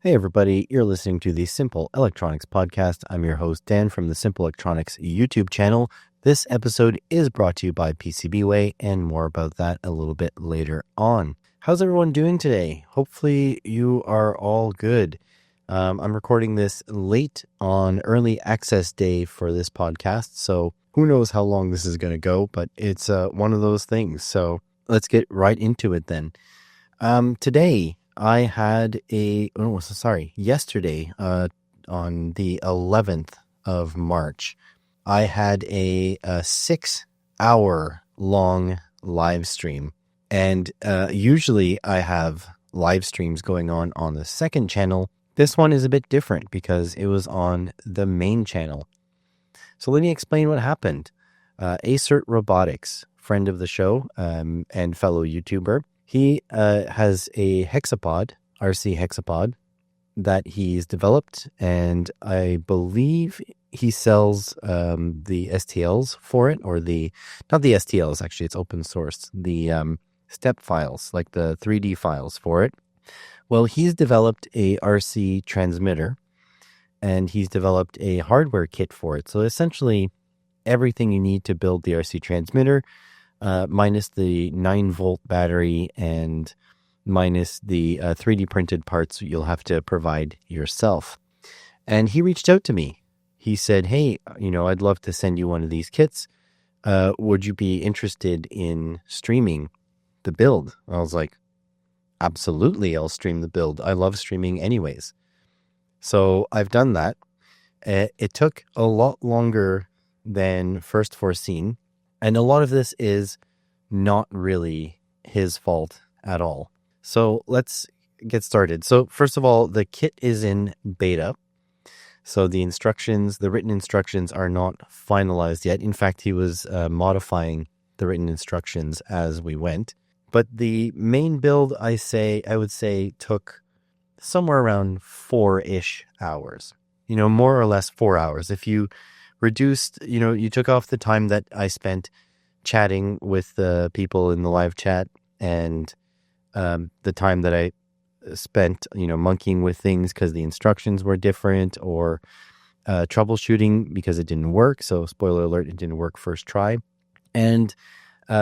Hey everybody, you're listening to the Simple Electronics Podcast. I'm your host Dan from the Simple Electronics YouTube channel. This episode is brought to you by PCBWay, and more about that a little bit later on. How's everyone doing today? Hopefully you are all good. I'm recording this late on early access day for this podcast, so who knows how long this is going to go, but it's one of those things. So let's get right into it then. Today I had yesterday, on the 11th of March, I had a 6-hour long live stream. And usually I have live streams going on the second channel. This one is a bit different because it was on the main channel. So let me explain what happened. Aecert Robotics, friend of the show and fellow YouTuber, he has a hexapod, RC hexapod, that he's developed, and I believe he sells the STLs for it, or not the STLs, actually, it's open source, the step files, like the 3D files for it. Well, he's developed a RC transmitter, and he's developed a hardware kit for it. So essentially, everything you need to build the RC transmitter, minus the 9-volt battery and minus the 3D printed parts you'll have to provide yourself. And he reached out to me. He said, hey, I'd love to send you one of these kits. Would you be interested in streaming the build? I was like, absolutely, I'll stream the build. I love streaming anyways. So I've done that. It took a lot longer than first foreseen. And a lot of this is not really his fault at all. So let's get started. So first of all, the kit is in beta. So the written instructions are not finalized yet. In fact, he was modifying the written instructions as we went. But the main build, I would say, took somewhere around 4-ish hours. More or less 4 hours. If you reduced, you took off the time that I spent chatting with the people in the live chat and the time that I spent, monkeying with things because the instructions were different, or troubleshooting because it didn't work. So spoiler alert, it didn't work first try. And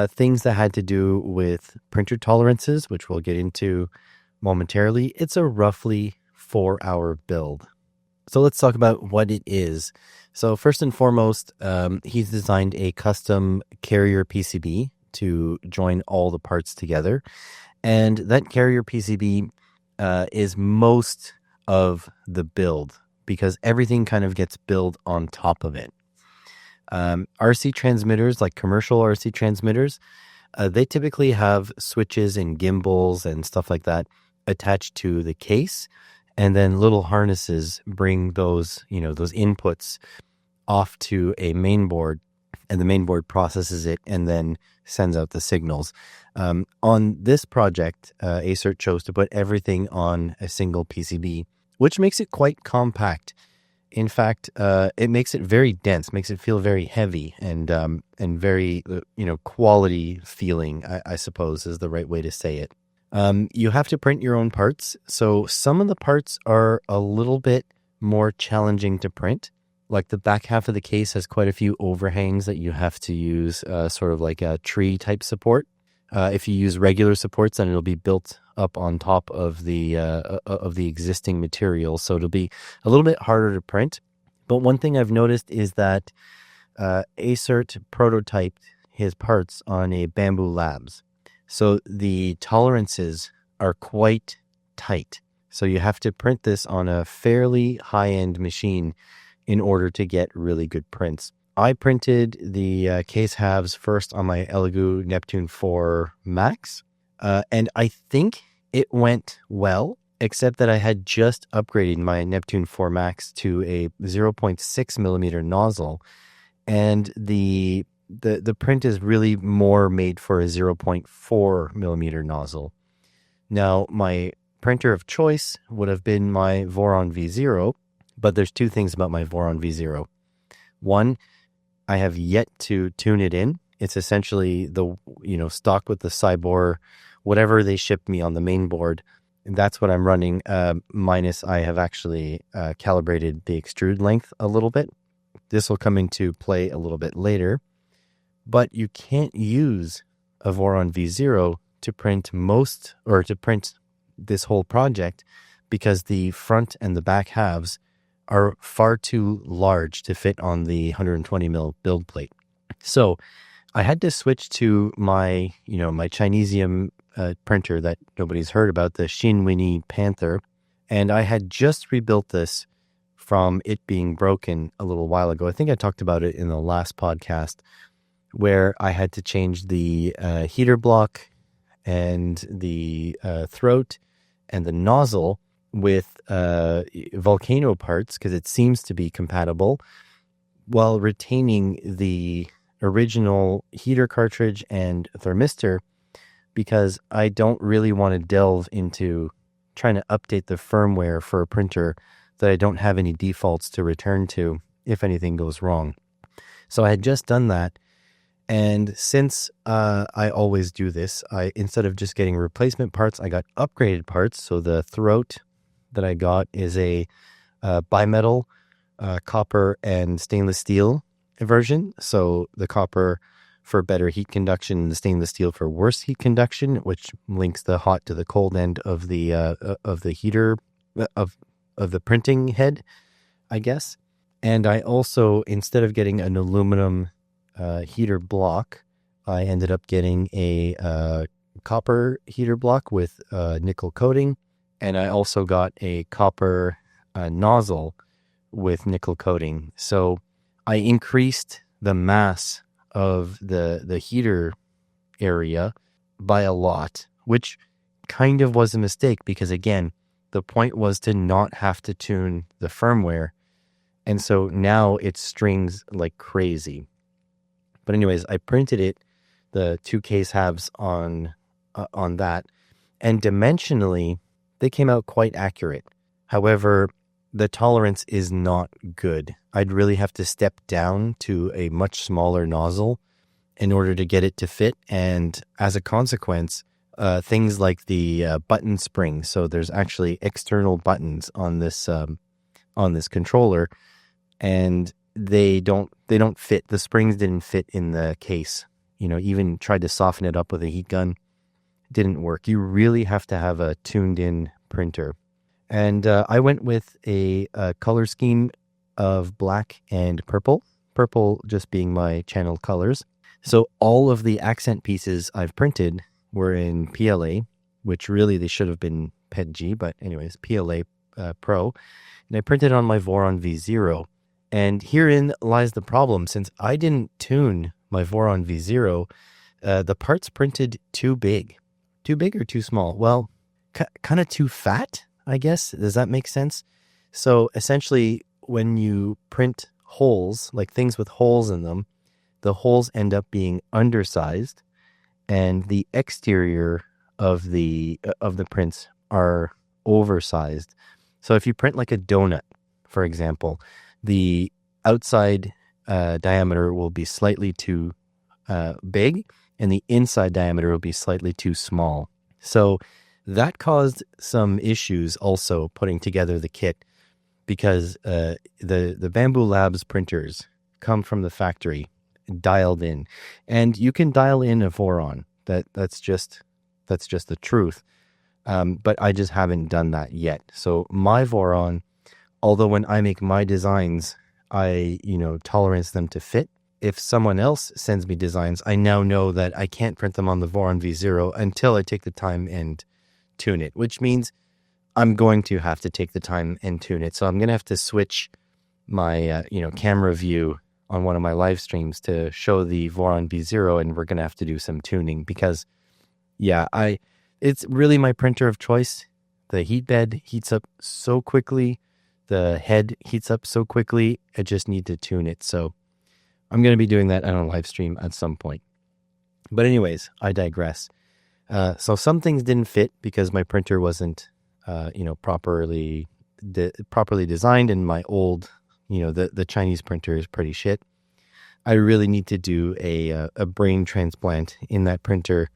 things that had to do with printer tolerances, which we'll get into momentarily. It's a roughly 4-hour build. So let's talk about what it is. So first and foremost, he's designed a custom carrier PCB to join all the parts together. And that carrier PCB is most of the build because everything kind of gets built on top of it. RC transmitters, like commercial RC transmitters, they typically have switches and gimbals and stuff like that attached to the case. And then little harnesses bring those inputs off to a main board, and the main board processes it and then sends out the signals. On this project, Aecert chose to put everything on a single PCB, which makes it quite compact. In fact, it makes it very dense, makes it feel very heavy and very quality feeling, I suppose is the right way to say it. You have to print your own parts. So some of the parts are a little bit more challenging to print. Like the back half of the case has quite a few overhangs that you have to use, sort of like a tree type support. If you use regular supports, then it'll be built up on top of the existing material. So it'll be a little bit harder to print. But one thing I've noticed is that Aecert prototyped his parts on a Bamboo Labs. So the tolerances are quite tight. So you have to print this on a fairly high-end machine in order to get really good prints. I printed the case halves first on my Elegoo Neptune 4 Max, and I think it went well, except that I had just upgraded my Neptune 4 Max to a 0.6 millimeter nozzle, and the print is really more made for a 0.4 millimeter nozzle. Now, my printer of choice would have been my Voron V0, but there's two things about my Voron V0. One, I have yet to tune it in. It's essentially the stock with the Cybor, whatever they shipped me on the main board, That's what I'm running. Minus I have actually calibrated the extrude length a little bit. This will come into play a little bit later, but you can't use a Voron V0 to print this whole project because the front and the back halves are far too large to fit on the 120 mil build plate. So I had to switch to my Chinesium printer that nobody's heard about, the Shinwini Panther. And I had just rebuilt this from it being broken a little while ago. I think I talked about it in the last podcast, where I had to change the heater block and the throat and the nozzle with Volcano parts because it seems to be compatible, while retaining the original heater cartridge and thermistor, because I don't really want to delve into trying to update the firmware for a printer that I don't have any defaults to return to if anything goes wrong. So I had just done that. And since I always do this, instead of just getting replacement parts, I got upgraded parts. So the throat that I got is a bimetal copper and stainless steel version. So the copper for better heat conduction and the stainless steel for worse heat conduction, which links the hot to the cold end of the heater of the printing head, I guess. And I also, instead of getting an aluminum heater block, I ended up getting a copper heater block with nickel coating, and I also got a copper nozzle with nickel coating. So I increased the mass of the heater area by a lot, which kind of was a mistake because, again, the point was to not have to tune the firmware. And so now it strings like crazy. But anyways, I printed it, the two case halves on that, and dimensionally, they came out quite accurate. However, the tolerance is not good. I'd really have to step down to a much smaller nozzle in order to get it to fit. And as a consequence, things like the button spring, so there's actually external buttons on this controller, and they don't fit. The springs didn't fit in the case. Even tried to soften it up with a heat gun. Didn't work. You really have to have a tuned in printer. And I went with a color scheme of black and purple. Purple just being my channel colors. So all of the accent pieces I've printed were in PLA, which really they should have been PETG, but anyways, PLA Pro. And I printed on my Voron V0. And herein lies the problem. Since I didn't tune my Voron V0, the parts printed too big. Too big or too small? Well, kind of too fat, I guess. Does that make sense? So essentially, when you print holes, like things with holes in them, the holes end up being undersized, and the exterior of the prints are oversized. So if you print like a donut, for example, the outside diameter will be slightly too big, and the inside diameter will be slightly too small. So that caused some issues also putting together the kit, because the Bamboo Labs printers come from the factory dialed in, and you can dial in a Voron. That's just the truth. But I just haven't done that yet. So my Voron, although when I make my designs, I tolerance them to fit. If someone else sends me designs, I now know that I can't print them on the Voron V0 until I take the time and tune it, which means I'm going to have to take the time and tune it. So I'm going to have to switch my camera view on one of my live streams to show the Voron V0, and we're going to have to do some tuning because, it's really my printer of choice. The heat bed heats up so quickly. The head heats up so quickly. I just need to tune it. So I'm going to be doing that on a live stream at some point. But anyways, I digress. So some things didn't fit because my printer wasn't, properly designed, and my old, the Chinese printer is pretty shit. I really need to do a brain transplant in that printer.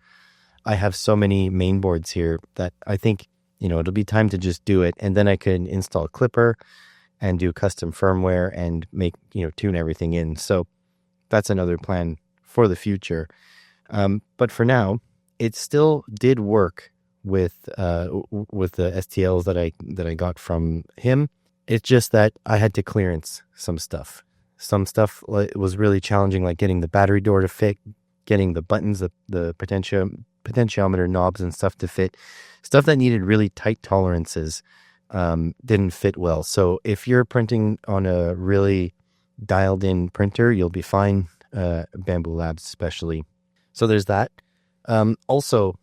I have so many main boards here that I think it'll be time to just do it. And then I could install Clipper and do custom firmware and make, tune everything in. So that's another plan for the future. But for now, it still did work with the STLs that I got from him. It's just that I had to clearance some stuff. Some stuff was really challenging, like getting the battery door to fit, getting the buttons, the potentiometer knobs and stuff to fit. Stuff that needed really tight tolerances didn't fit well. So if you're printing on a really dialed in printer, you'll be fine. Bamboo Labs especially. So there's that. Also,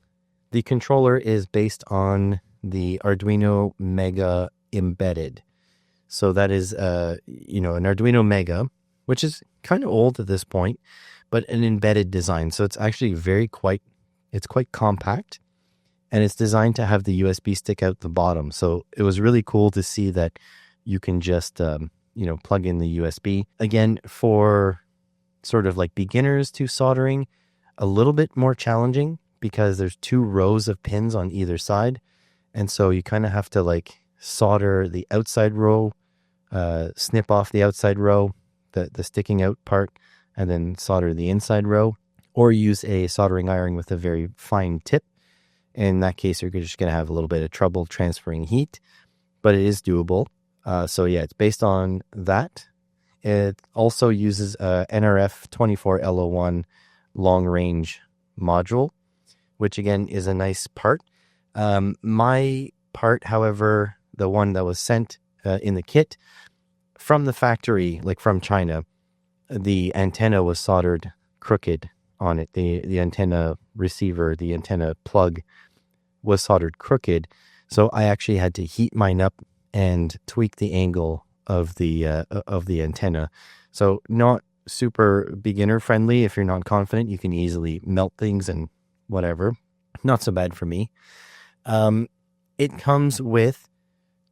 the controller is based on the Arduino Mega embedded. So that is, an Arduino Mega, which is kind of old at this point, but an embedded design. So it's actually quite compact, and it's designed to have the USB stick out the bottom. So it was really cool to see that you can just, plug in the USB. Again, for sort of like beginners to soldering, a little bit more challenging because there's 2 rows of pins on either side. And so you kind of have to solder the outside row, snip off the outside row, the sticking out part, and then solder the inside row, or use a soldering iron with a very fine tip. In that case, you're just going to have a little bit of trouble transferring heat, but it is doable. So yeah, it's based on that. It also uses a NRF24L01 long range module, which again is a nice part. My part, however, the one that was sent in the kit from the factory, like from China, the antenna was soldered crooked on it. The antenna receiver, the antenna plug was soldered crooked. So I actually had to heat mine up and tweak the angle of the antenna. So not super beginner friendly. If you're not confident, you can easily melt things and whatever. Not so bad for me. It comes with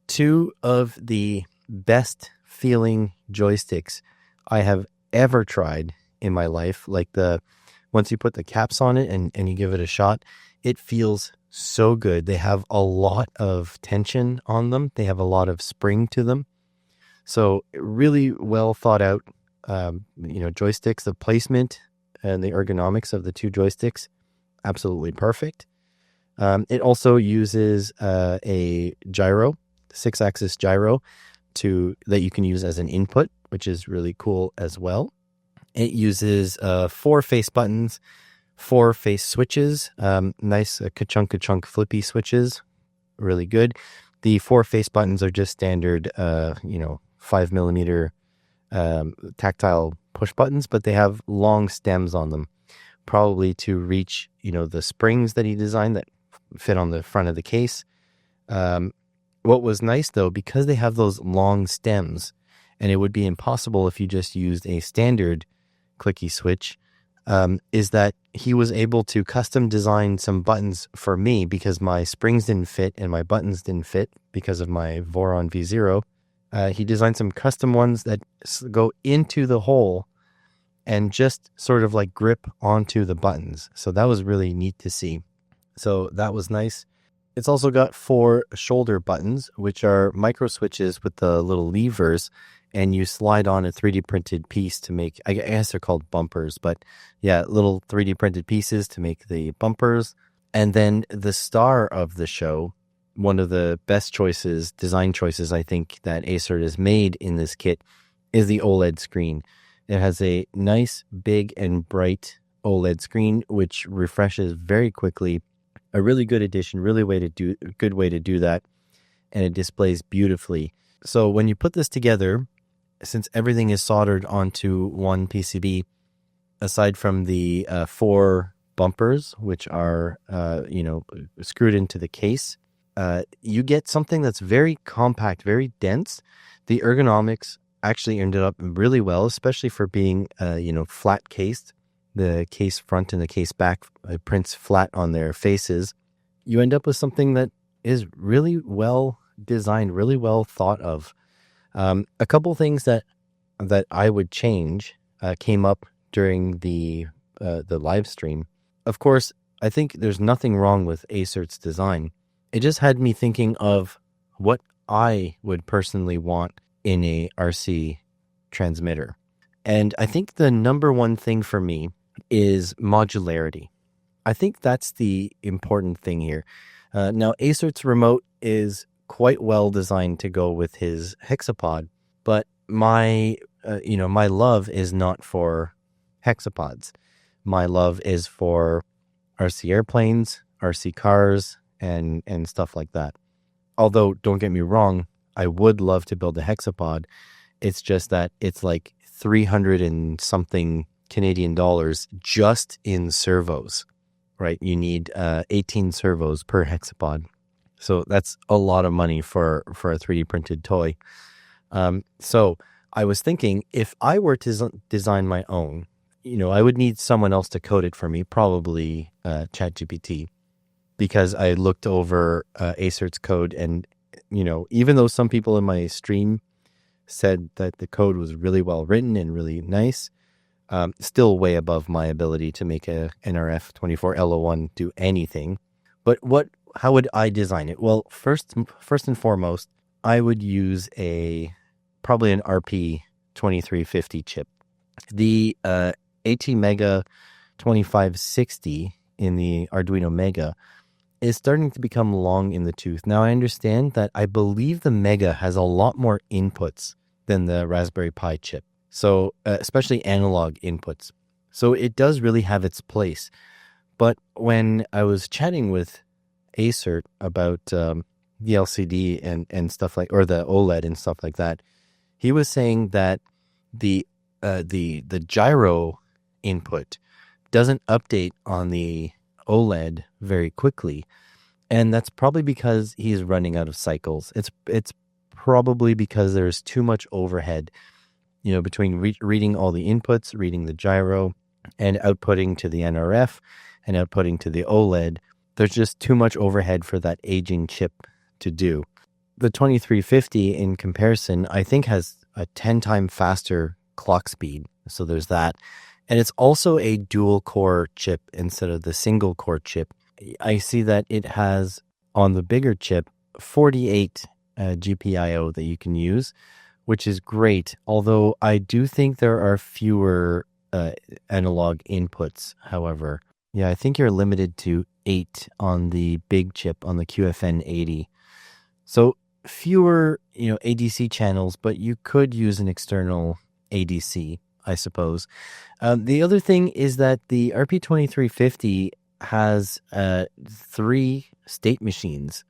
2 of the best feeling joysticks I have ever tried in my life. Once you put the caps on it and you give it a shot, it feels so good. They have a lot of tension on them. They have a lot of spring to them. So really well thought out, joysticks. The placement and the ergonomics of the 2 joysticks, absolutely perfect. It also uses a gyro, 6-axis gyro, that you can use as an input, which is really cool as well. It uses 4 face buttons, 4 face switches, nice ka-chunk flippy switches, really good. The 4 face buttons are just standard, 5mm tactile push buttons, but they have long stems on them, probably to reach, the springs that he designed that fit on the front of the case. What was nice though, because they have those long stems, and it would be impossible if you just used a standard clicky switch, is that he was able to custom design some buttons for me because my springs didn't fit and my buttons didn't fit because of my Voron V0. He designed some custom ones that go into the hole and just sort of grip onto the buttons. So that was really neat to see. So that was nice. It's also got 4 shoulder buttons, which are micro switches with the little levers, and you slide on a 3D printed piece to make, I guess they're called bumpers, but yeah, little 3D printed pieces to make the bumpers. And then the star of the show, one of the best design choices I think that Aecert has made in this kit, is the OLED screen. It has a nice, big, and bright OLED screen, which refreshes very quickly. A really good addition, good way to do that, and it displays beautifully. So when you put this together, since everything is soldered onto one PCB, aside from the 4 bumpers, which are screwed into the case, you get something that's very compact, very dense. The ergonomics actually ended up really well, especially for being flat cased. The case front and the case back prints flat on their faces. You end up with something that is really well designed, really well thought of. A couple things that I would change came up during the live stream. Of course, I think there's nothing wrong with Acert's design. it just had me thinking of what I would personally want in a RC transmitter. And I think the number one thing for me is modularity. I think that's the important thing here. Now, Acert's remote is quite well designed to go with his hexapod, but my love is not for hexapods. My love is for RC airplanes, RC cars, and stuff like that. Although, don't get me wrong, I would love to build a hexapod. It's just that it's like 300 and something Canadian dollars just in servos, right? You need 18 servos per hexapod. So that's a lot of money for a 3D printed toy. So I was thinking, if I were to design my own, I would need someone else to code it for me, probably ChatGPT, because I looked over Acert's code, and even though some people in my stream said that the code was really well written and really nice, still way above my ability to make a NRF24L01 do anything. But how would I design it? Well, first and foremost, I would use probably an RP2350 chip. The ATmega 2560 in the Arduino Mega is starting to become long in the tooth. Now, I understand that I believe the Mega has a lot more inputs than the Raspberry Pi chip, so especially analog inputs. So it does really have its place. But when I was chatting with Aecert about the LCD and stuff like, or the OLED and stuff like that, he was saying that the gyro input doesn't update on the OLED very quickly, and that's probably because he's running out of cycles. It's probably because there's too much overhead, between reading all the inputs, reading the gyro, and outputting to the NRF and outputting to the OLED. There's just too much overhead for that aging chip to do. The 2350 in comparison, I think, has a 10 times faster clock speed. So there's that. And it's also a dual core chip instead of the single core chip. I see that it has on the bigger chip 48 GPIO that you can use, which is great. Although I do think there are fewer analog inputs, however. Yeah, I think you're limited to 8 on the big chip on the QFN80. So fewer, ADC channels, but you could use an external ADC, I suppose. The other thing is that the RP2350 has 3 state machines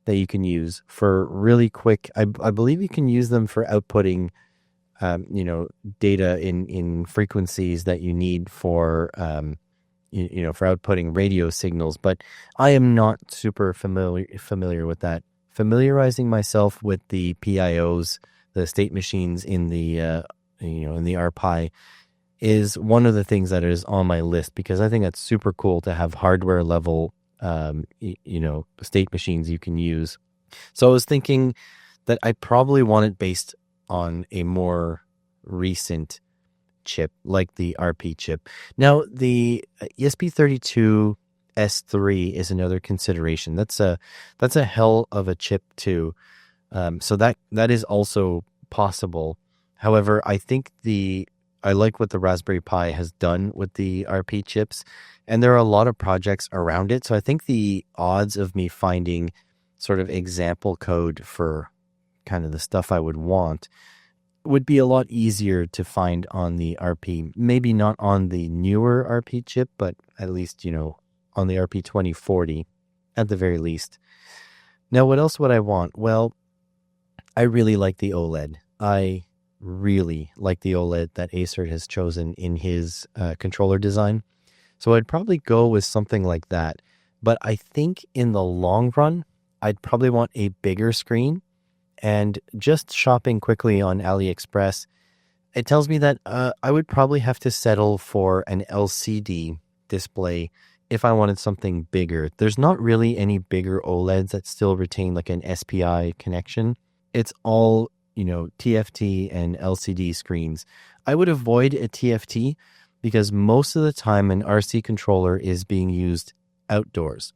that you can use for really quick. I believe you can use them for outputting, data in frequencies that you need for, for outputting radio signals. But I am not super familiar with that. Familiarizing myself with the PIOs, the state machines in the in the RPi, is one of the things that is on my list, because I think that's super cool to have hardware level state machines you can use. So I was thinking that I probably want it based on a more recent chip like the RP chip. Now the ESP32S3 is another consideration. That's a hell of a chip too. So that is also possible. However, I think I like what the Raspberry Pi has done with the RP chips, and there are a lot of projects around it. So I think the odds of me finding sort of example code for kind of the stuff I would want would be a lot easier to find on the RP. Maybe not on the newer RP chip, but at least, on the RP2040 at the very least. Now, what else would I want? Well, I really like the OLED. I really like the OLED that Aecert has chosen in his controller design. So I'd probably go with something like that. But I think in the long run, I'd probably want a bigger screen. And just shopping quickly on AliExpress, it tells me that I would probably have to settle for an LCD display if I wanted something bigger. There's not really any bigger OLEDs that still retain like an SPI connection. It's all, TFT and LCD screens. I would avoid a TFT because most of the time an RC controller is being used outdoors.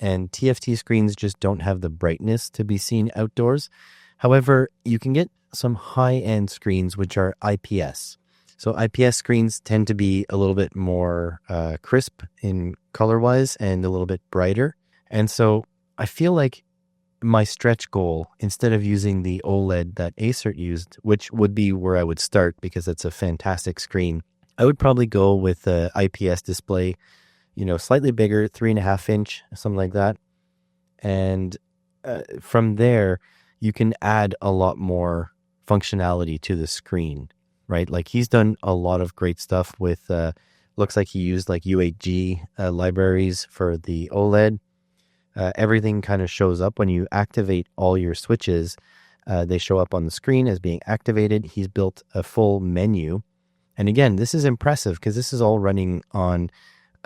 and TFT screens just don't have the brightness to be seen outdoors. However, you can get some high-end screens which are IPS. So IPS screens tend to be a little bit more crisp in color-wise and a little bit brighter. And so I feel like my stretch goal, instead of using the OLED that Aecert used, which would be where I would start because it's a fantastic screen, I would probably go with the IPS display, slightly bigger, 3.5 inch, something like that. And from there, you can add a lot more functionality to the screen, right? Like he's done a lot of great stuff with, looks like he used like U8G libraries for the OLED. Everything kind of shows up when you activate all your switches. They show up on the screen as being activated. He's built a full menu. And again, this is impressive because this is all running on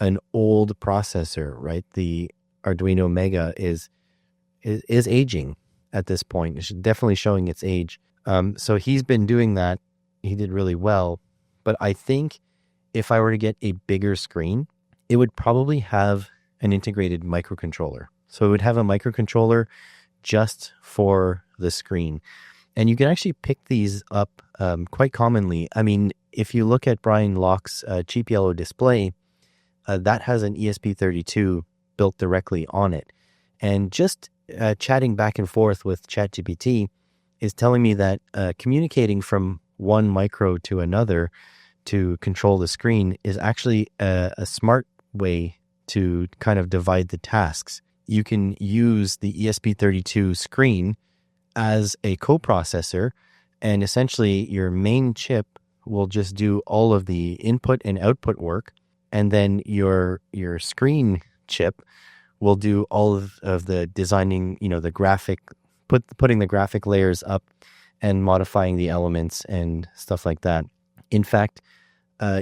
an old processor, right? The Arduino Mega is aging at this point. It's definitely showing its age. So he's been doing that. He did really well. But I think if I were to get a bigger screen, it would probably have an integrated microcontroller. So it would have a microcontroller just for the screen. And you can actually pick these up quite commonly. I mean, if you look at Brian Locke's cheap yellow display, that has an ESP32 built directly on it. And just chatting back and forth with ChatGPT is telling me that communicating from one micro to another to control the screen is actually a smart way to kind of divide the tasks. You can use the ESP32 screen as a coprocessor, and essentially your main chip will just do all of the input and output work, and then your screen chip will do all of the designing, the graphic, putting the graphic layers up and modifying the elements and stuff like that. In fact,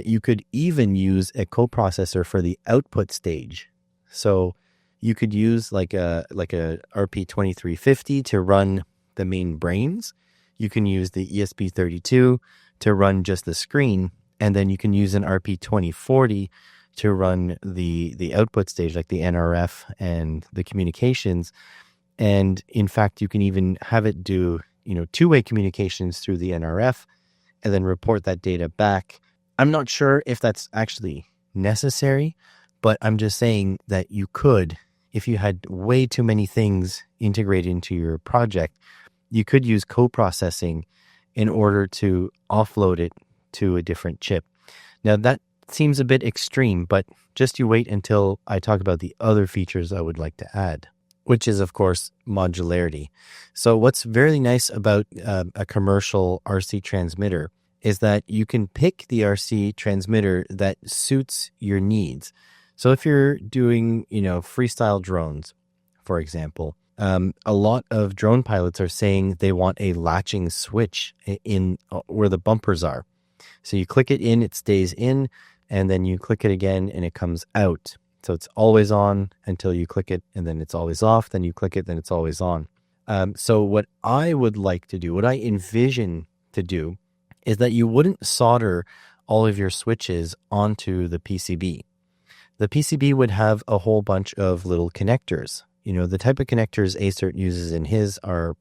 you could even use a coprocessor for the output stage. So you could use like a RP2350 to run the main brains. You can use the ESP32 to run just the screen, and then you can use an RP2040 to run the output stage, like the NRF and the communications. And in fact, you can even have it do, two-way communications through the NRF and then report that data back. I'm not sure if that's actually necessary, but I'm just saying that you could, if you had way too many things integrated into your project, you could use co-processing in order to offload it to a different chip. Now that seems a bit extreme, but just you wait until I talk about the other features I would like to add, which is, of course, modularity. So what's very nice about a commercial RC transmitter is that you can pick the RC transmitter that suits your needs. So if you're doing, freestyle drones, for example, a lot of drone pilots are saying they want a latching switch in where the bumpers are. So you click it in, it stays in, and then you click it again and it comes out. So it's always on until you click it, and then it's always off. Then you click it, then it's always on. So what I would like to do, what I envision to do, is that you wouldn't solder all of your switches onto the PCB. The PCB would have a whole bunch of little connectors. The type of connectors Aecert uses in his are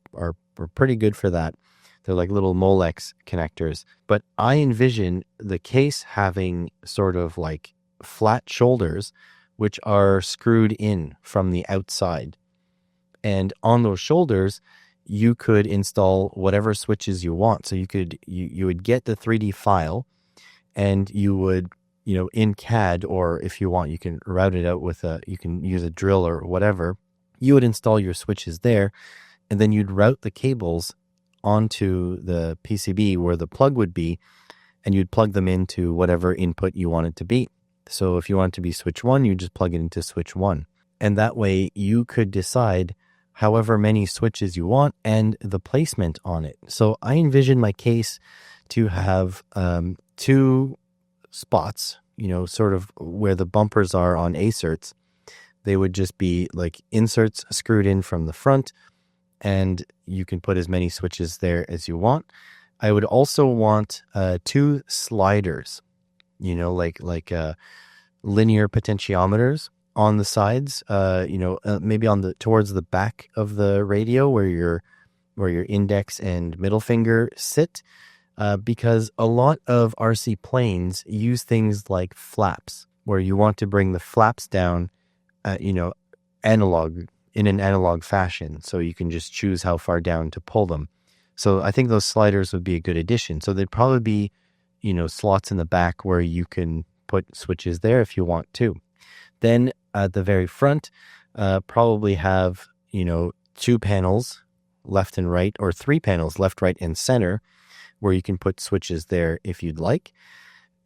pretty good for that. They're like little Molex connectors. But I envision the case having sort of like flat shoulders, which are screwed in from the outside. And on those shoulders, you could install whatever switches you want. So you would get the 3D file, and you would, in CAD, or if you want, you can route it out with you can use a drill or whatever. You would install your switches there, and then you'd route the cables onto the PCB where the plug would be, and you'd plug them into whatever input you want it to be. So if you want it to be switch 1, you just plug it into switch 1. And that way you could decide however many switches you want and the placement on it. So I envision my case to have 2 spots, sort of where the bumpers are on Acerts. They would just be like inserts screwed in from the front, and you can put as many switches there as you want. I would also want 2 sliders, like linear potentiometers. on the sides, maybe towards the back of the radio where your index and middle finger sit, because a lot of RC planes use things like flaps, where you want to bring the flaps down, analog in an analog fashion, so you can just choose how far down to pull them. So I think those sliders would be a good addition. So they'd probably be, slots in the back where you can put switches there if you want to. Then at the very front, probably have, 2 panels left and right, or 3 panels left, right, and center, where you can put switches there if you'd like.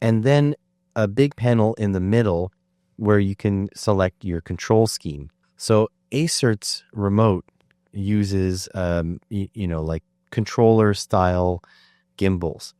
And then a big panel in the middle where you can select your control scheme. So Acert's remote uses, like controller style gimbals.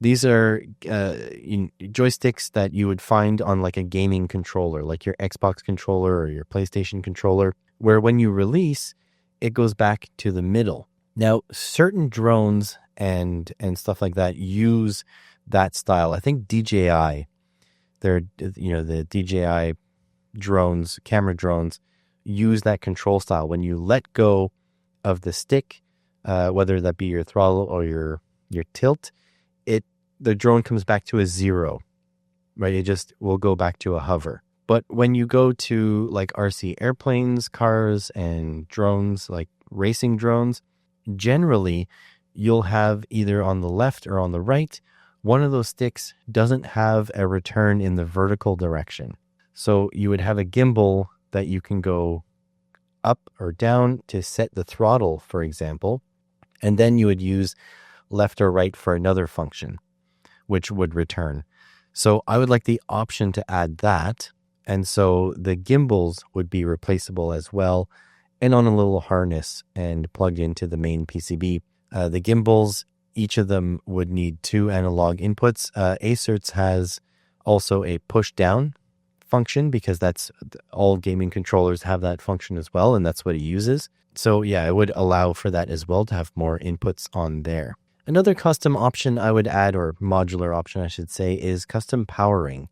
These are joysticks that you would find on like a gaming controller, like your Xbox controller or your PlayStation controller, where when you release, it goes back to the middle. Now, certain drones and stuff like that use that style. I think DJI, the DJI drones, camera drones, use that control style. When you let go of the stick, whether that be your throttle or your tilt, the drone comes back to a 0, right? It just will go back to a hover. But when you go to like RC airplanes, cars, and drones, like racing drones, generally you'll have either on the left or on the right, one of those sticks doesn't have a return in the vertical direction. So you would have a gimbal that you can go up or down to set the throttle, for example, and then you would use left or right for another function, which would return. So I would like the option to add that. And so the gimbals would be replaceable as well, and on a little harness and plugged into the main PCB. The gimbals, each of them would need 2 analog inputs. Acert's has also a push down function, because that's all gaming controllers have that function as well, and that's what it uses. So yeah, it would allow for that as well, to have more inputs on there. Another custom option I would add, or modular option I should say, is custom powering.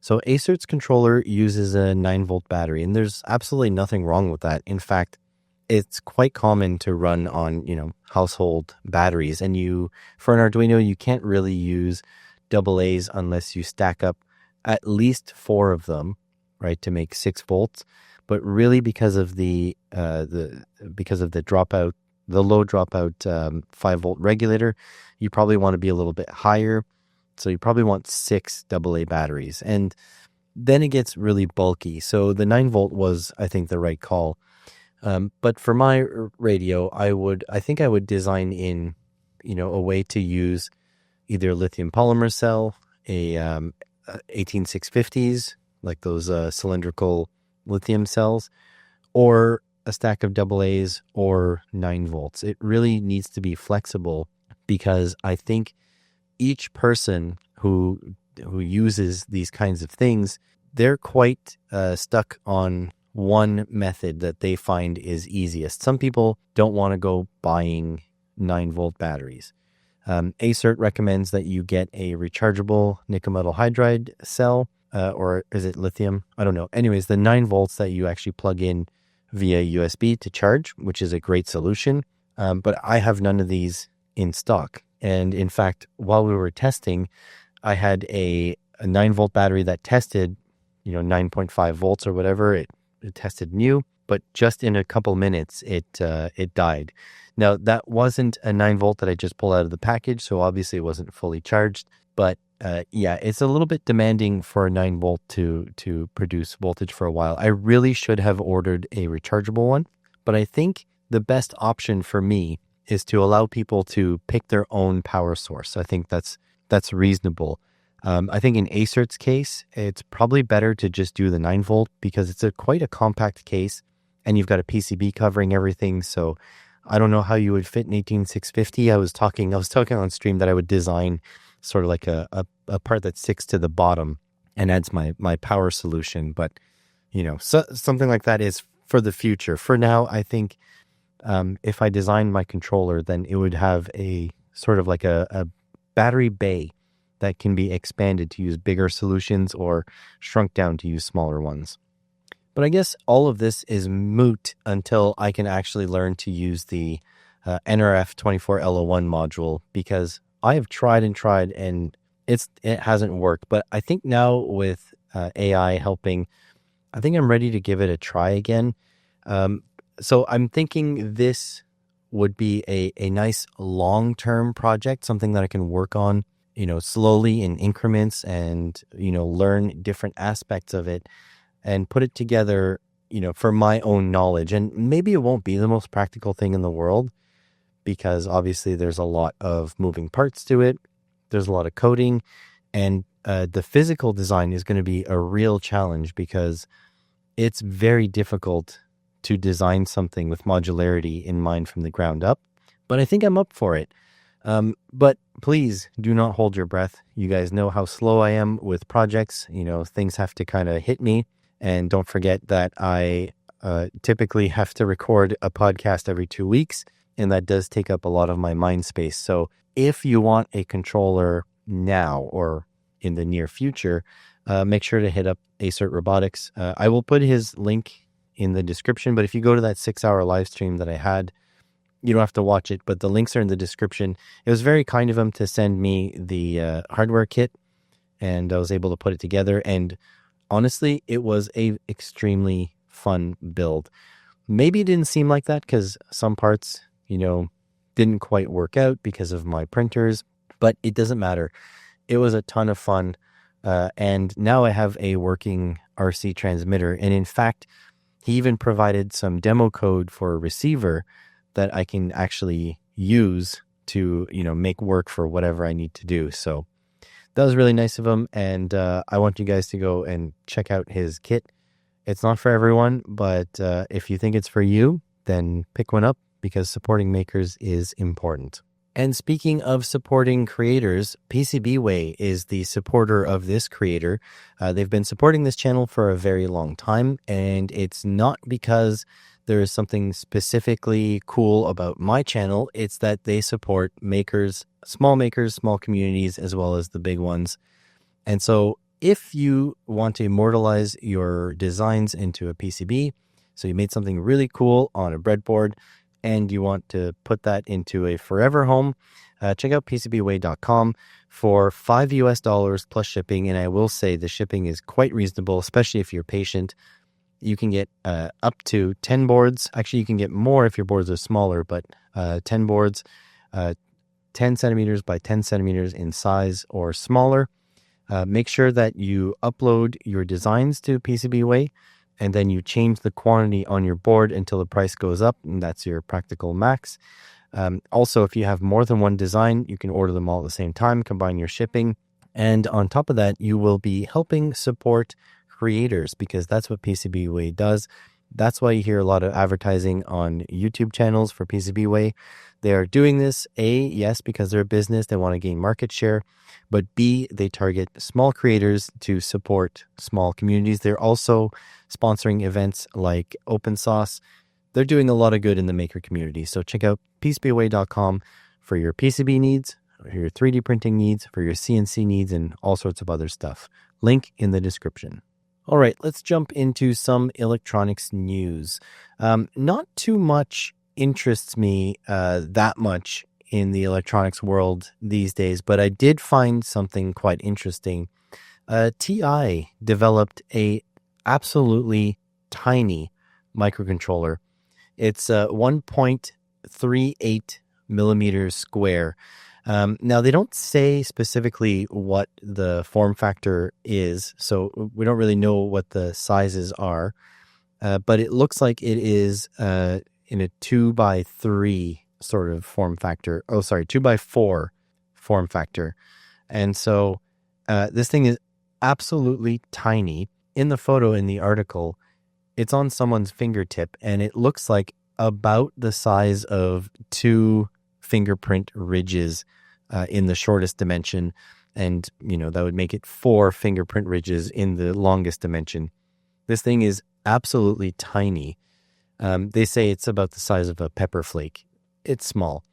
So Acert's controller uses a 9-volt battery, and there's absolutely nothing wrong with that. In fact, it's quite common to run on, household batteries. And for an Arduino, you can't really use AA's unless you stack up at least 4 of them, right, to make 6 volts. But really, because of the dropout, the low dropout 5-volt regulator, you probably want to be a little bit higher. So you probably want 6 AA batteries, and then it gets really bulky. So the 9-volt was, I think, the right call. But for my radio, I think I would design in, a way to use either a lithium polymer cell, a 18650s, like those cylindrical lithium cells, or a stack of AA's, or 9 volts. It really needs to be flexible, because I think each person who uses these kinds of things, they're quite stuck on one method that they find is easiest. Some people don't want to go buying 9-volt batteries. Aecert recommends that you get a rechargeable nickel metal hydride cell, or is it lithium? I don't know. Anyways, the 9 volts that you actually plug in via USB to charge, which is a great solution. But I have none of these in stock. And in fact, while we were testing, I had a 9-volt battery that tested, 9.5 volts or whatever. It tested new, but just in a couple minutes, it died. Now, that wasn't a 9-volt that I just pulled out of the package, so obviously it wasn't fully charged. But it's a little bit demanding for a 9-volt to produce voltage for a while. I really should have ordered a rechargeable one, but I think the best option for me is to allow people to pick their own power source. I think that's reasonable. I think in Acert's case, it's probably better to just do the 9-volt, because it's quite a compact case, and you've got a PCB covering everything. So I don't know how you would fit an 18650. I was talking on stream that I would design sort of like a part that sticks to the bottom and adds my power solution. But something like that is for the future. For now, I think if I designed my controller, then it would have a sort of like a battery bay that can be expanded to use bigger solutions, or shrunk down to use smaller ones. But I guess all of this is moot until I can actually learn to use the NRF24LO1 module, because I have tried and it hasn't worked. But I think now with AI helping, I think I'm ready to give it a try again. So I'm thinking this would be a nice long-term project, something that I can work on, slowly in increments and, learn different aspects of it and put it together, for my own knowledge. And maybe it won't be the most practical thing in the world, because obviously there's a lot of moving parts to it. There's a lot of coding, and the physical design is going to be a real challenge, because it's very difficult to design something with modularity in mind from the ground up. But I think I'm up for it. But please do not hold your breath. You guys know how slow I am with projects. Things have to kind of hit me. And don't forget that I typically have to record a podcast every 2 weeks, and that does take up a lot of my mind space. So if you want a controller now or in the near future, make sure to hit up Aecert Robotics. I will put his link in the description, but if you go to that 6-hour live stream that I had, you don't have to watch it, but the links are in the description. It was very kind of him to send me the hardware kit, and I was able to put it together. And honestly, it was a extremely fun build. Maybe it didn't seem like that because some parts, didn't quite work out because of my printers, but it doesn't matter. It was a ton of fun. And now I have a working RC transmitter. And in fact, he even provided some demo code for a receiver that I can actually use to, make work for whatever I need to do. So that was really nice of him. And I want you guys to go and check out his kit. It's not for everyone, but if you think it's for you, then pick one up, because supporting makers is important. And speaking of supporting creators, PCBWay is the supporter of this creator. They've been supporting this channel for a very long time, and it's not because there is something specifically cool about my channel. It's that they support makers, small communities, as well as the big ones. And so if you want to immortalize your designs into a PCB, so you made something really cool on a breadboard, and you want to put that into a forever home, check out PCBWay.com for $5 plus shipping. And I will say the shipping is quite reasonable, especially if you're patient. You can get up to 10 boards. Actually, you can get more if your boards are smaller, but 10 boards, 10 centimeters by 10 centimeters in size or smaller. Make sure that you upload your designs to PCBWay, and then you change the quantity on your board until the price goes up, and that's your practical max. Also, if you have more than one design, you can order them all at the same time, combine your shipping. And on top of that, you will be helping support creators, because that's what PCBWay does. That's why you hear a lot of advertising on YouTube channels for PCBWay. They are doing this, A, yes, because they're a business, they want to gain market share, but B, they target small creators to support small communities. They're also sponsoring events like Open Sauce. They're doing a lot of good in the maker community. So check out PCBWay.com for your PCB needs, for your 3D printing needs, for your CNC needs, and all sorts of other stuff. Link in the description. All right, let's jump into some electronics news. Not too much interests me that much in the electronics world these days, but I did find something quite interesting. TI developed a absolutely tiny microcontroller. It's 1.38 millimeters square. Now, they don't say specifically what the form factor is, so we don't really know what the sizes are, but it looks like it is in a 2x3 sort of form factor. 2x4 form factor. And so this thing is absolutely tiny. In the photo in the article, it's on someone's fingertip, and it looks like about the size of 2 fingerprint ridges in the shortest dimension, and that would make it 4 fingerprint ridges in the longest dimension. This thing is absolutely tiny. They say it's about the size of a pepper flake. It's small,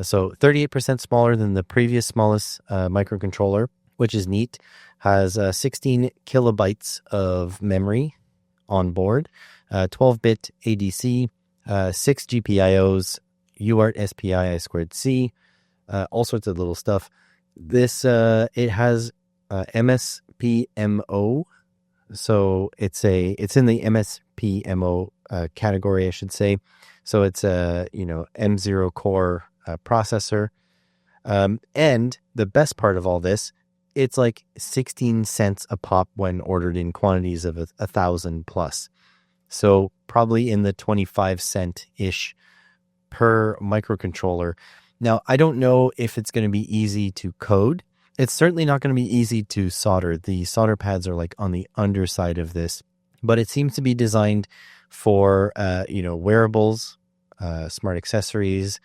so 38% smaller than the previous smallest microcontroller, which is neat. Has 16 kilobytes of memory on board, 12-bit ADC, 6 GPIOs, UART SPI I2C, all sorts of little stuff. This it has MSPMO, so it's in the MSPMO category, I should say. So it's a M0 core processor, and the best part of all this, it's like 16 cents a pop when ordered in quantities of 1,000 plus. So probably in the 25-cent-ish per microcontroller. Now, I don't know if it's going to be easy to code. It's certainly not going to be easy to solder. The solder pads are like on the underside of this, but it seems to be designed for, wearables, smart accessories,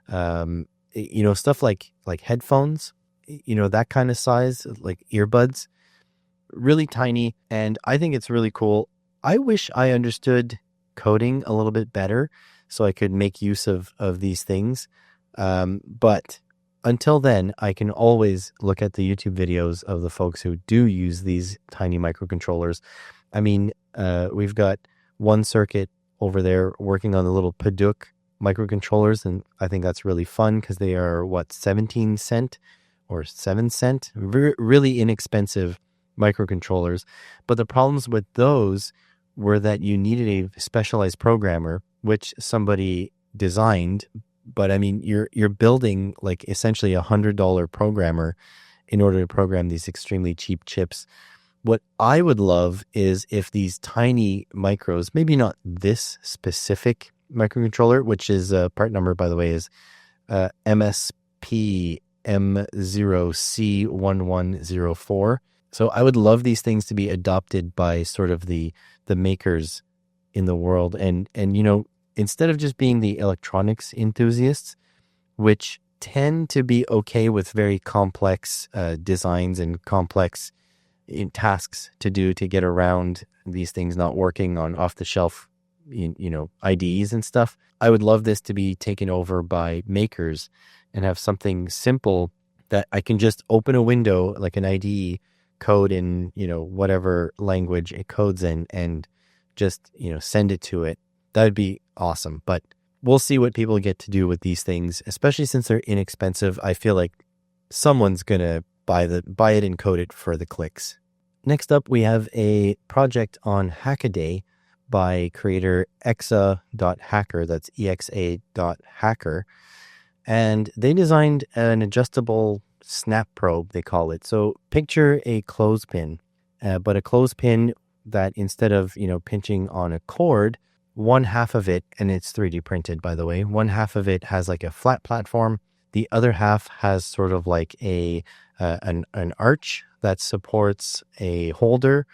stuff like headphones, that kind of size, like earbuds, really tiny. And I think it's really cool. I wish I understood coding a little bit better so I could make use of these things. But until then, I can always look at the YouTube videos of the folks who do use these tiny microcontrollers. I mean, we've got one circuit over there working on the little Paduk microcontrollers, and I think that's really fun because they are 17 cent or 7 cent, really inexpensive microcontrollers. But the problems with those were that you needed a specialized programmer, which somebody designed. But I mean, you're building like essentially $100 programmer in order to program these extremely cheap chips. What I would love is if these tiny micros, maybe not this specific microcontroller, which is part number, by the way, is MSP M0C1104. So I would love these things to be adopted by sort of the makers in the world. And instead of just being the electronics enthusiasts, which tend to be okay with very complex designs and complex tasks to do to get around these things not working on off-the-shelf, IDEs and stuff. I would love this to be taken over by makers and have something simple that I can just open a window like an IDE, code in, whatever language it codes in, and just, send it to it. That would be awesome. But we'll see what people get to do with these things, especially since they're inexpensive. I feel like someone's going to buy it and code it for the clicks. Next up, we have a project on Hackaday by creator exa.hacker. That's exa.hacker. And they designed an adjustable snap probe, they call it. So picture a clothespin, but a clothespin that instead of, pinching on a cord, one half of it, and it's 3D printed, by the way, one half of it has like a flat platform. The other half has sort of like an arch that supports a holder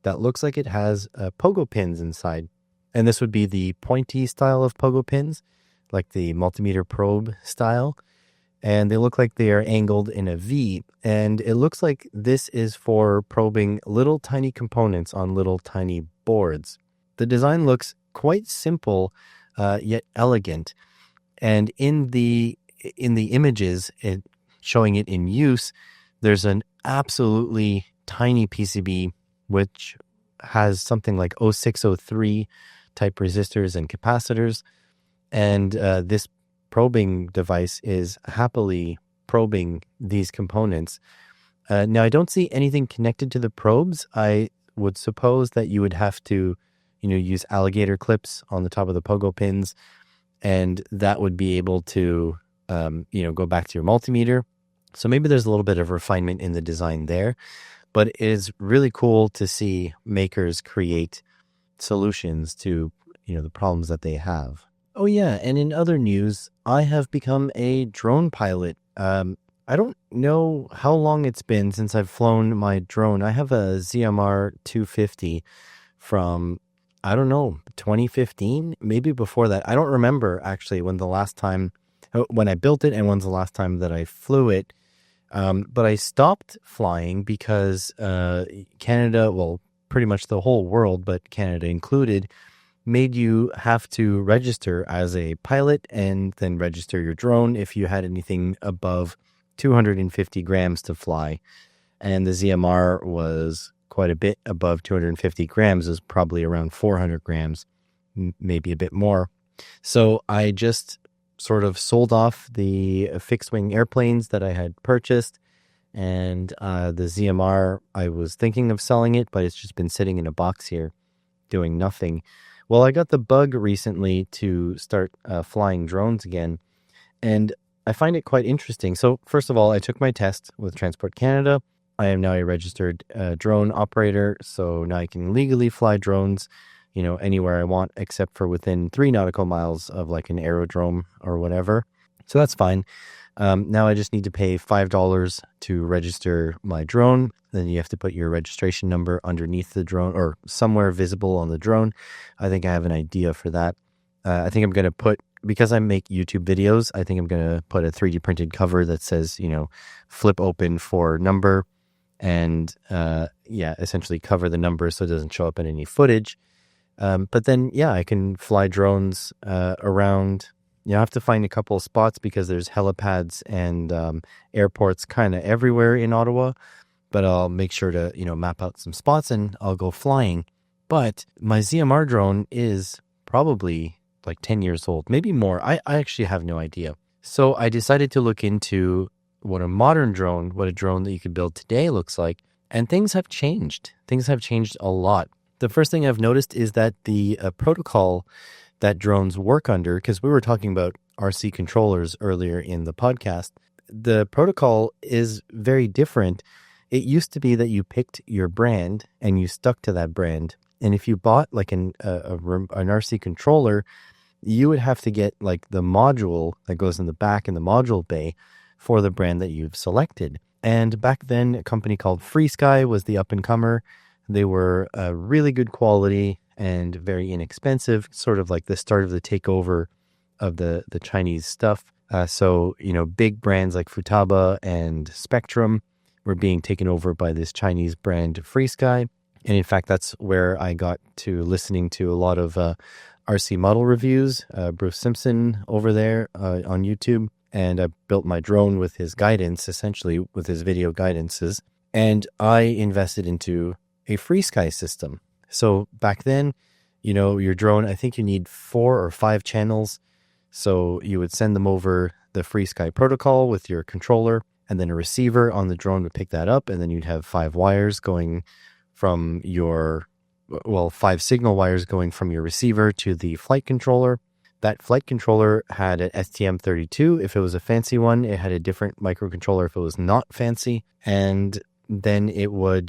that looks like it has pogo pins inside. And this would be the pointy style of pogo pins, like the multimeter probe style. And they look like they are angled in a V. And it looks like this is for probing little tiny components on little tiny boards. The design looks quite simple, yet elegant. And in the images, showing it in use, there's an absolutely tiny PCB which has something like 0603 type resistors and capacitors. And this probing device is happily probing these components. Now, I don't see anything connected to the probes. I would suppose that you would have to, use alligator clips on the top of the pogo pins, and that would be able to, go back to your multimeter. So maybe there's a little bit of refinement in the design there, but it is really cool to see makers create solutions to, the problems that they have. Oh yeah, and in other news, I have become a drone pilot. I don't know how long it's been since I've flown my drone. I have a ZMR 250 from, 2015, maybe before that. I don't remember actually when I built it and when's the last time that I flew it. But I stopped flying because Canada, well, pretty much the whole world, but Canada included, made you have to register as a pilot and then register your drone if you had anything above 250 grams to fly. And the ZMR was quite a bit above 250 grams. Is probably around 400 grams, maybe a bit more. So I just sort of sold off the fixed wing airplanes that I had purchased, and the ZMR, I was thinking of selling it, but it's just been sitting in a box here doing nothing. Well, I got the bug recently to start flying drones again, and I find it quite interesting. So first of all, I took my test with Transport Canada. I am now a registered drone operator, so now I can legally fly drones, anywhere I want, except for within 3 nautical miles of like an aerodrome or whatever. So that's fine. Now I just need to pay $5 to register my drone. Then you have to put your registration number underneath the drone or somewhere visible on the drone. I think I have an idea for that. I think I'm going to put, because I make YouTube videos, I think I'm going to put a 3D printed cover that says, flip open for number, and essentially cover the number so it doesn't show up in any footage. But then, I can fly drones around. I have to find a couple of spots because there's helipads and airports kind of everywhere in Ottawa. But I'll make sure to, map out some spots and I'll go flying. But my ZMR drone is probably like 10 years old, maybe more. I actually have no idea. So I decided to look into what a drone that you could build today looks like. And things have changed. Things have changed a lot. The first thing I've noticed is that the protocol that drones work under, because we were talking about RC controllers earlier in the podcast, the protocol is very different. It used to be that you picked your brand and you stuck to that brand. And if you bought like an RC controller, you would have to get like the module that goes in the back in the module bay for the brand that you've selected. And back then, a company called FreeSky was the up-and-comer. They were really good quality and very inexpensive, sort of like the start of the takeover of the Chinese stuff. So, big brands like Futaba and Spectrum were being taken over by this Chinese brand FreeSky. And in fact, that's where I got to listening to a lot of RC model reviews, Bruce Simpson over there on YouTube. And I built my drone with his guidance, essentially with his video guidances. And I invested into a FreeSky system. So back then, your drone, I think you need 4 or 5 channels. So you would send them over the FreeSky protocol with your controller, and then a receiver on the drone would pick that up. And then you'd have 5 wires going from 5 signal wires going from your receiver to the flight controller. That flight controller had an STM32. If it was a fancy one, it had a different microcontroller if it was not fancy. And then it would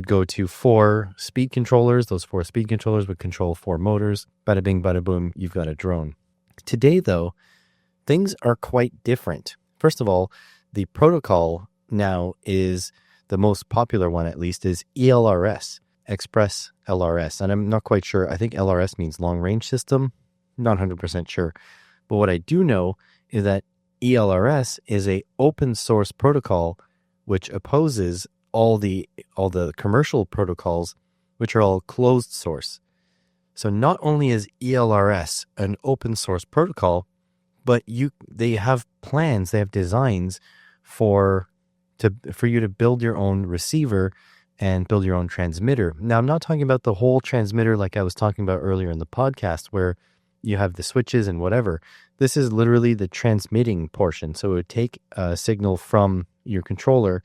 go to 4 speed controllers. Those 4 speed controllers would control 4 motors. Bada bing, bada boom, you've got a drone. Today, though, things are quite different. First of all, the protocol now is the most popular one, at least, is ELRS, Express LRS. And I'm not quite sure. I think LRS means long range system. Not 100% sure. But what I do know is that ELRS is a open source protocol which opposes all the commercial protocols, which are all closed source. So not only is ELRS an open source protocol, but they have plans, they have designs for you to build your own receiver and build your own transmitter. Now, I'm not talking about the whole transmitter like I was talking about earlier in the podcast, where you have the switches and whatever. This is literally the transmitting portion. So it would take a signal from your controller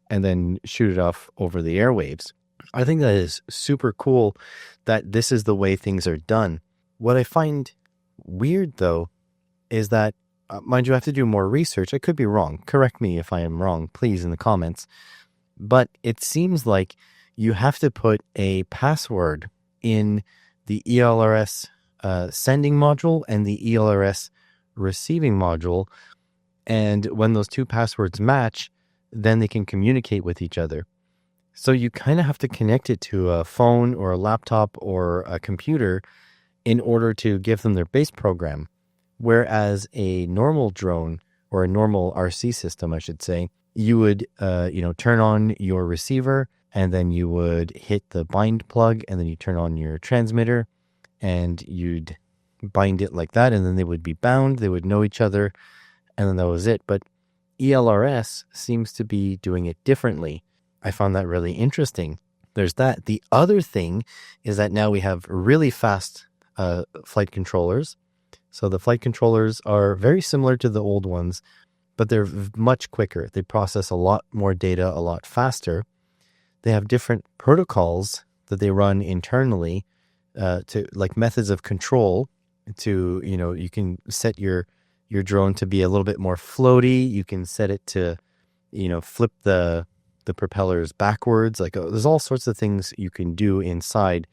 and then shoot it off over the airwaves. I think that is super cool that this is the way things are done. What I find weird, though, is that, mind you, I have to do more research. I could be wrong. Correct me if I am wrong, please, in the comments. But it seems like you have to put a password in the ELRS sending module and the ELRS receiving module. And when those 2 passwords match, then they can communicate with each other. So you kind of have to connect it to a phone or a laptop or a computer in order to give them their base program. Whereas a normal drone, or a normal RC system, I should say, you would, turn on your receiver, and then you would hit the bind plug, and then you turn on your transmitter, and you'd bind it like that, and then they would be bound, they would know each other, and then that was it. But ELRS seems to be doing it differently. I found that really interesting there's that. The other thing is that now we have really fast flight controllers. So the flight controllers are very similar to the old ones, but they're much quicker. They process a lot more data a lot faster. They have different protocols that they run internally to like methods of control to, you can set your drone to be a little bit more floaty. You can set it to, flip the propellers backwards. Like there's all sorts of things you can do inside.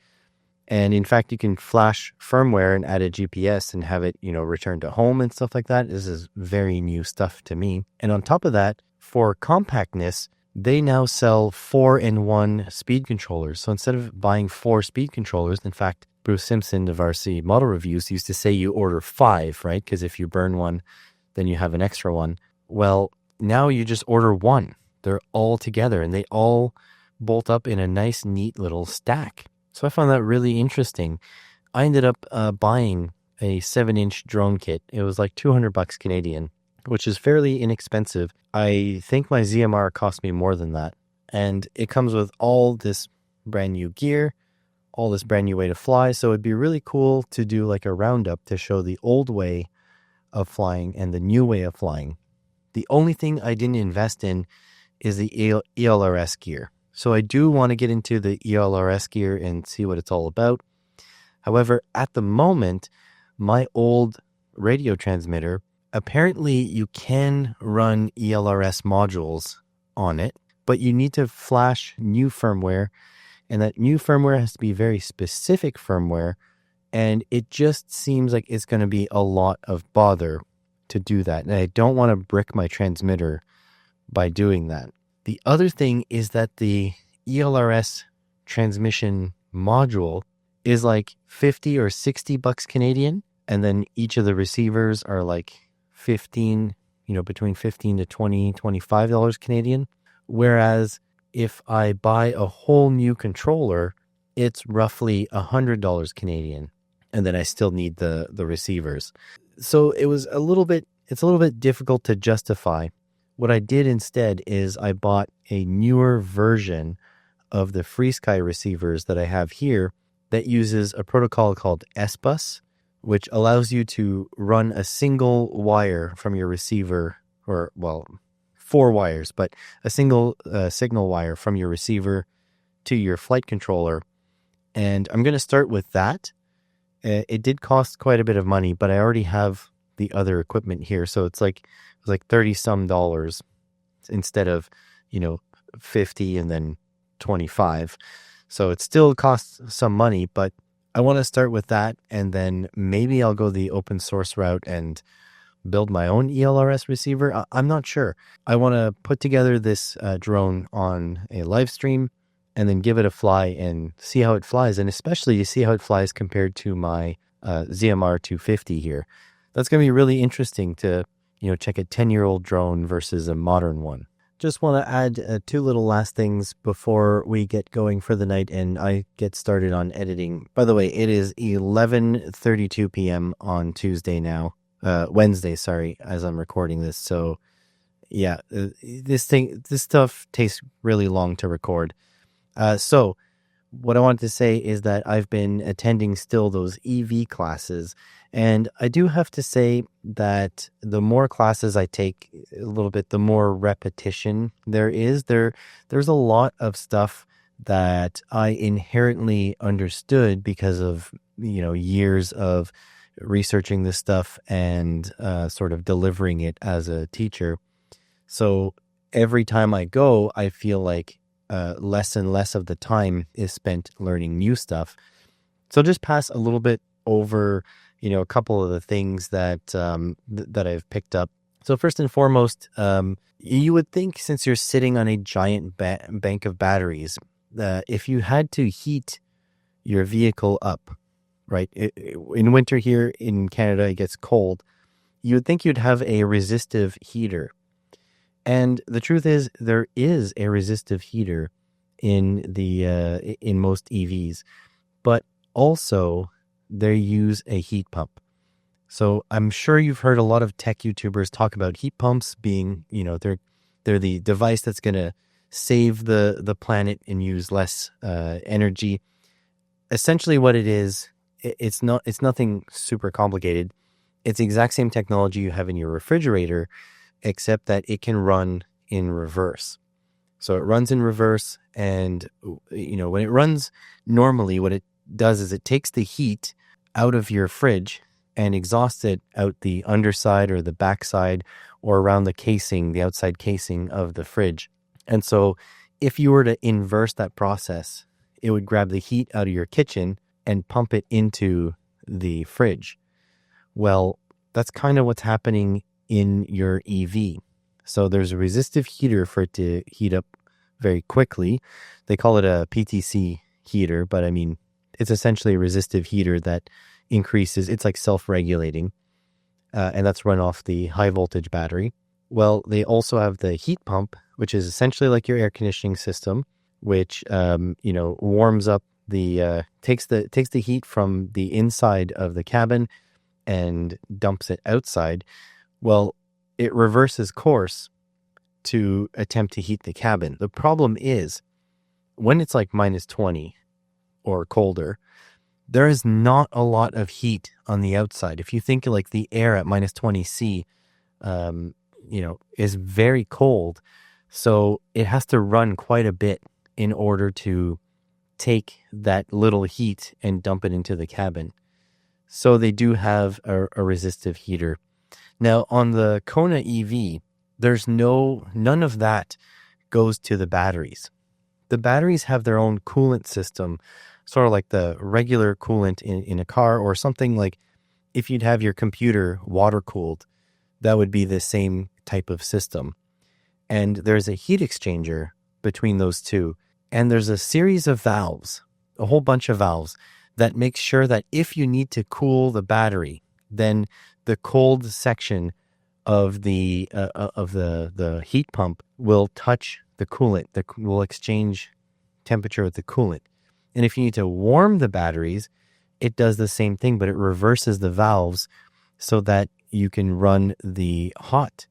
And in fact, you can flash firmware and add a GPS and have it, return to home and stuff like that. This is very new stuff to me. And on top of that, for compactness, they now sell 4-in-1 speed controllers. So instead of buying 4 speed controllers, in fact, Bruce Simpson of RC Model Reviews used to say you order 5, right? Because if you burn one, then you have an extra one. Well, now you just order 1. They're all together and they all bolt up in a nice, neat little stack. So I found that really interesting. I ended up buying a 7-inch drone kit. It was like $200 Canadian, which is fairly inexpensive. I think my ZMR cost me more than that. And it comes with all this brand new gear, all this brand new way to fly. So it'd be really cool to do like a roundup to show the old way of flying and the new way of flying. The only thing I didn't invest in is the ELRS gear. So I do want to get into the ELRS gear and see what it's all about. However, at the moment, my old radio transmitter, apparently you can run ELRS modules on it, but you need to flash new firmware, and that new firmware has to be very specific firmware, and it just seems like it's going to be a lot of bother to do that. And I don't want to brick my transmitter by doing that. The other thing is that the ELRS transmission module is like $50 or $60 Canadian, and then each of the receivers are like 15, between 15 to 20, $25 Canadian. Whereas if I buy a whole new controller, it's roughly $100 Canadian, and then I still need the receivers. So it's a little bit difficult to justify. What I did instead is I bought a newer version of the FreeSky receivers that I have here that uses a protocol called S-Bus, which allows you to run a single wire from your receiver, or, well, 4 wires, but a single signal wire from your receiver to your flight controller. And I'm going to start with that. It did cost quite a bit of money, but I already have the other equipment here. So it's like $30-some instead of, 50 and then 25. So it still costs some money, but I want to start with that. And then maybe I'll go the open source route and build my own ELRS receiver. I'm not sure. I want to put together this drone on a live stream and then give it a fly and see how it flies. And especially to see how it flies compared to my ZMR 250 here. That's going to be really interesting to, check a 10-year-old drone versus a modern one. Just want to add 2 little last things before we get going for the night and I get started on editing. By the way, it is 11:32 p.m. on Tuesday now. Wednesday, sorry, as I'm recording this. So yeah, this stuff takes really long to record. So what I wanted to say is that I've been attending still those EV classes, and I do have to say that the more classes I take, a little bit, the more repetition there is. There's a lot of stuff that I inherently understood because of, years of researching this stuff and sort of delivering it as a teacher. So every time I go, I feel like less and less of the time is spent learning new stuff. So just pass a little bit over, a couple of the things that that I've picked up. So first and foremost, you would think since you're sitting on a giant bank of batteries, if you had to heat your vehicle up, right? In winter here in Canada, it gets cold. You would think you'd have a resistive heater. And the truth is, there is a resistive heater in most EVs, but also they use a heat pump. So I'm sure you've heard a lot of tech YouTubers talk about heat pumps being, they're the device that's going to save the planet and use less energy. Essentially what it is, it's nothing super complicated. It's the exact same technology you have in your refrigerator, except that it can run in reverse. So it runs in reverse, and when it runs normally, what it does is it takes the heat out of your fridge and exhausts it out the underside or the backside or around the casing, the outside casing of the fridge. And so if you were to inverse that process, it would grab the heat out of your kitchen and pump it into the fridge. Well, that's kind of what's happening in your EV. So there's a resistive heater for it to heat up very quickly. They call it a PTC heater, but I mean, it's essentially a resistive heater that increases, it's like self-regulating, and that's run off the high voltage battery. Well, they also have the heat pump, which is essentially like your air conditioning system, which, warms up takes the heat from the inside of the cabin and dumps it outside. Well, it reverses course to attempt to heat the cabin. The problem is when it's like -20 or colder, there is not a lot of heat on the outside. If you think like the air at -20°C, is very cold. So it has to run quite a bit in order to take that little heat and dump it into the cabin. So they do have a resistive heater. Now on the Kona EV, there's none of that goes to the batteries. The batteries have their own coolant system, sort of like the regular coolant in a car, or something like if you'd have your computer water cooled, that would be the same type of system. And there's a heat exchanger between those two. And there's a series of valves, a whole bunch of valves, that makes sure that if you need to cool the battery, then the cold section of the heat pump will touch the coolant, that will exchange temperature with the coolant. And if you need to warm the batteries, it does the same thing, but it reverses the valves so that you can run the hot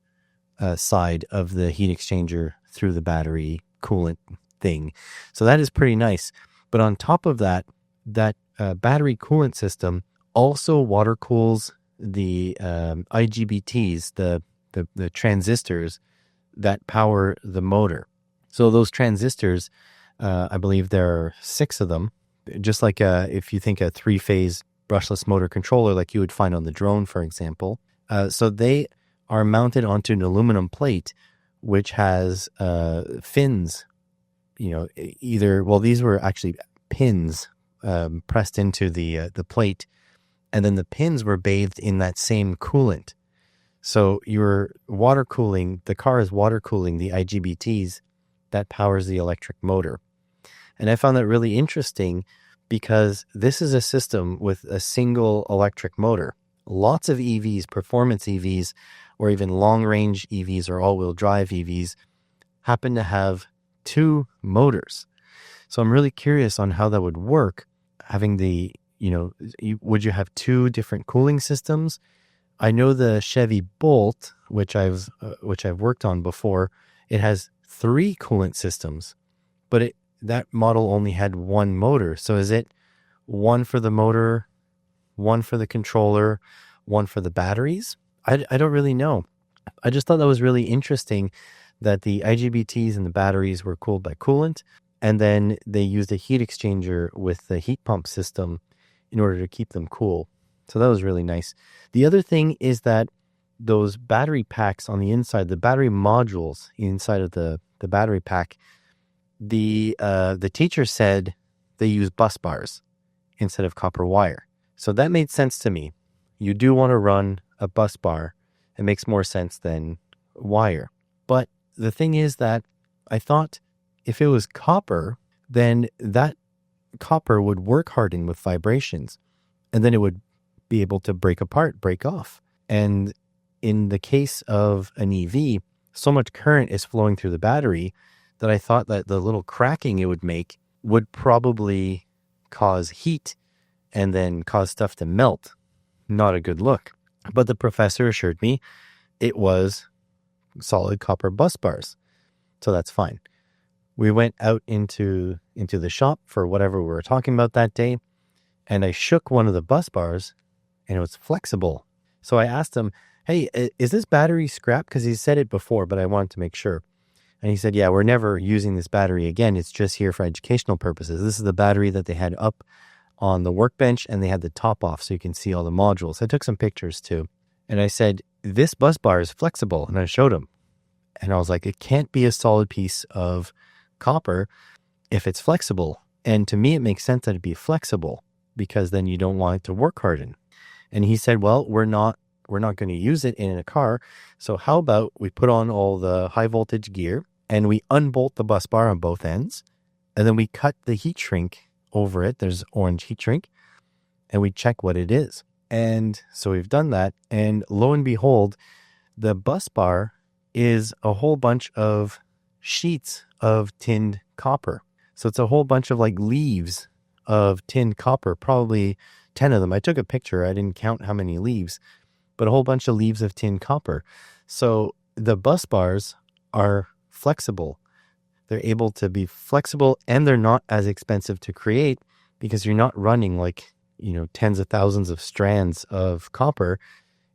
side of the heat exchanger through the battery coolant thing. So that is pretty nice. But on top of that battery coolant system also water cools the IGBTs, the transistors that power the motor. So those transistors, I believe there are 6 of them, just like if you think a 3-phase brushless motor controller like you would find on the drone, for example. So they are mounted onto an aluminum plate, which has fins, these were actually pins pressed into the plate, and then the pins were bathed in that same coolant. So you're water cooling, the car is water cooling the IGBTs that powers the electric motor. And I found that really interesting because this is a system with a single electric motor. Lots of EVs, performance EVs, or even long-range EVs or all-wheel drive EVs happen to have 2 motors. So I'm really curious on how that would work, having would you have 2 different cooling systems? I know the Chevy Bolt, which I've worked on before, it has 3 coolant systems, but that model only had 1 motor. So is it 1 for the motor, 1 for the controller, 1 for the batteries? I don't really know. I just thought that was really interesting that the IGBTs and the batteries were cooled by coolant, and then they used a heat exchanger with the heat pump system in order to keep them cool. So that was really nice. The other thing is that those battery packs on the inside, the battery modules inside of the battery pack, the teacher said they use bus bars instead of copper wire. So that made sense to me. You do want to run a bus bar. It makes more sense than wire. But the thing is that I thought if it was copper, then that copper would work harden with vibrations, and then it would be able to break apart, break off. And in the case of an EV, so much current is flowing through the battery that I thought that the little cracking it would make would probably cause heat and then cause stuff to melt. Not a good look. But the professor assured me it was solid copper bus bars. So that's fine. we went out into the shop for whatever we were talking about that day, and I shook one of the bus bars, and it was flexible. So I asked him, hey, is this battery scrap? Because he said it before, but I wanted to make sure. And he said, yeah, we're never using this battery again. It's just here for educational purposes. This is the battery that they had up on the workbench, and they had the top off so you can see all the modules. I took some pictures too. And I said, this bus bar is flexible. And I showed him. And I was like, it can't be a solid piece of copper if it's flexible. And to me, it makes sense that it'd be flexible because then you don't want it to work harden. And he said, well, we're not going to use it in a car. So how about we put on all the high voltage gear and we unbolt the bus bar on both ends. And then we cut the heat shrink over it. There's orange heat shrink. And we check what it is. And so we've done that. And lo and behold, the bus bar is a whole bunch of sheets of tinned copper. So it's a whole bunch of like leaves of tinned copper, probably 10 of them. I took a picture. I didn't count how many leaves, but a whole bunch of leaves of tinned copper. So the bus bars are flexible. They're able to be flexible, and they're not as expensive to create because you're not running like, tens of thousands of strands of copper.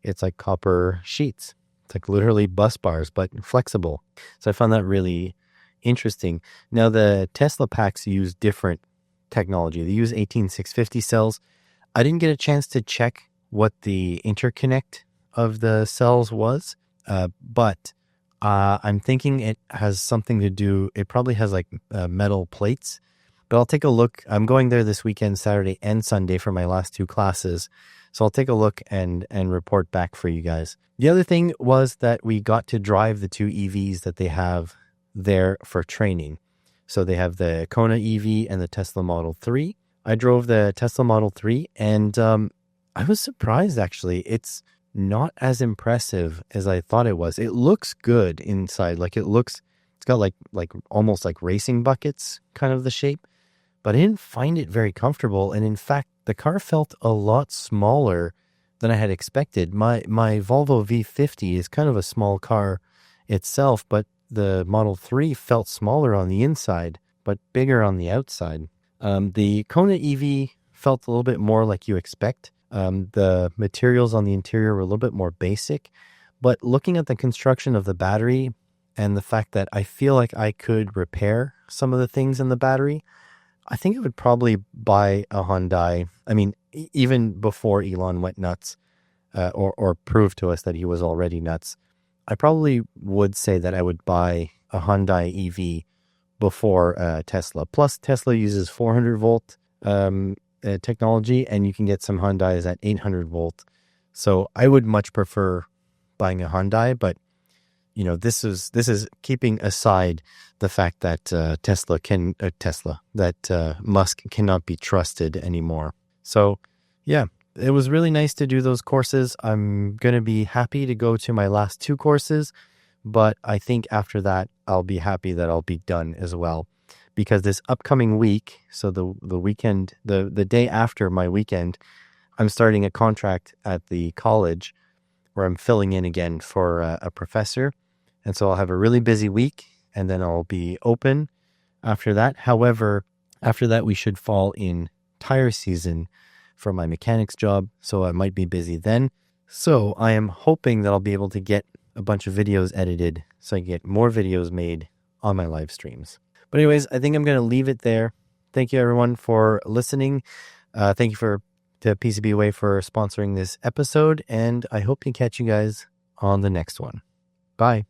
It's like copper sheets. It's like literally bus bars, but flexible. So I found that really interesting. Now, the Tesla packs use different technology. They use 18650 cells. I didn't get a chance to check what the interconnect of the cells was, but I'm thinking it has something to do, it probably has like metal plates, but I'll take a look. I'm going there this weekend, Saturday and Sunday, for my last 2 classes. So I'll take a look and report back for you guys. The other thing was that we got to drive the 2 EVs that they have there for training. So they have the Kona EV and the Tesla Model 3. I drove the Tesla Model 3 and I was surprised, actually. It's not as impressive as I thought it was. It looks good inside. It's got like almost like racing buckets, kind of the shape, but I didn't find it very comfortable. And in fact, the car felt a lot smaller than I had expected. My Volvo V50 is kind of a small car itself, but the Model 3 felt smaller on the inside, but bigger on the outside. The Kona EV felt a little bit more like you expect. The materials on the interior were a little bit more basic, but looking at the construction of the battery and the fact that I feel like I could repair some of the things in the battery, I think I would probably buy a Hyundai. I mean, even before Elon went nuts, or proved to us that he was already nuts, I probably would say that I would buy a Hyundai EV before Tesla. Plus, Tesla uses 400 volt technology, and you can get some Hyundais at 800 volt. So I would much prefer buying a Hyundai, but this is keeping aside the fact that Musk cannot be trusted anymore. So yeah, it was really nice to do those courses. I'm going to be happy to go to my last 2 courses, but I think after that, I'll be happy that I'll be done as well. Because this upcoming week, so the weekend, the day after my weekend, I'm starting a contract at the college where I'm filling in again for a professor. And so I'll have a really busy week, and then I'll be open after that. However, after that, we should fall in tire season for my mechanics job, so I might be busy then. So I am hoping that I'll be able to get a bunch of videos edited so I can get more videos made on my live streams. But anyways, I think I'm going to leave it there. Thank you, everyone, for listening. Thank you to PCBWay for sponsoring this episode, and I hope to catch you guys on the next one. Bye.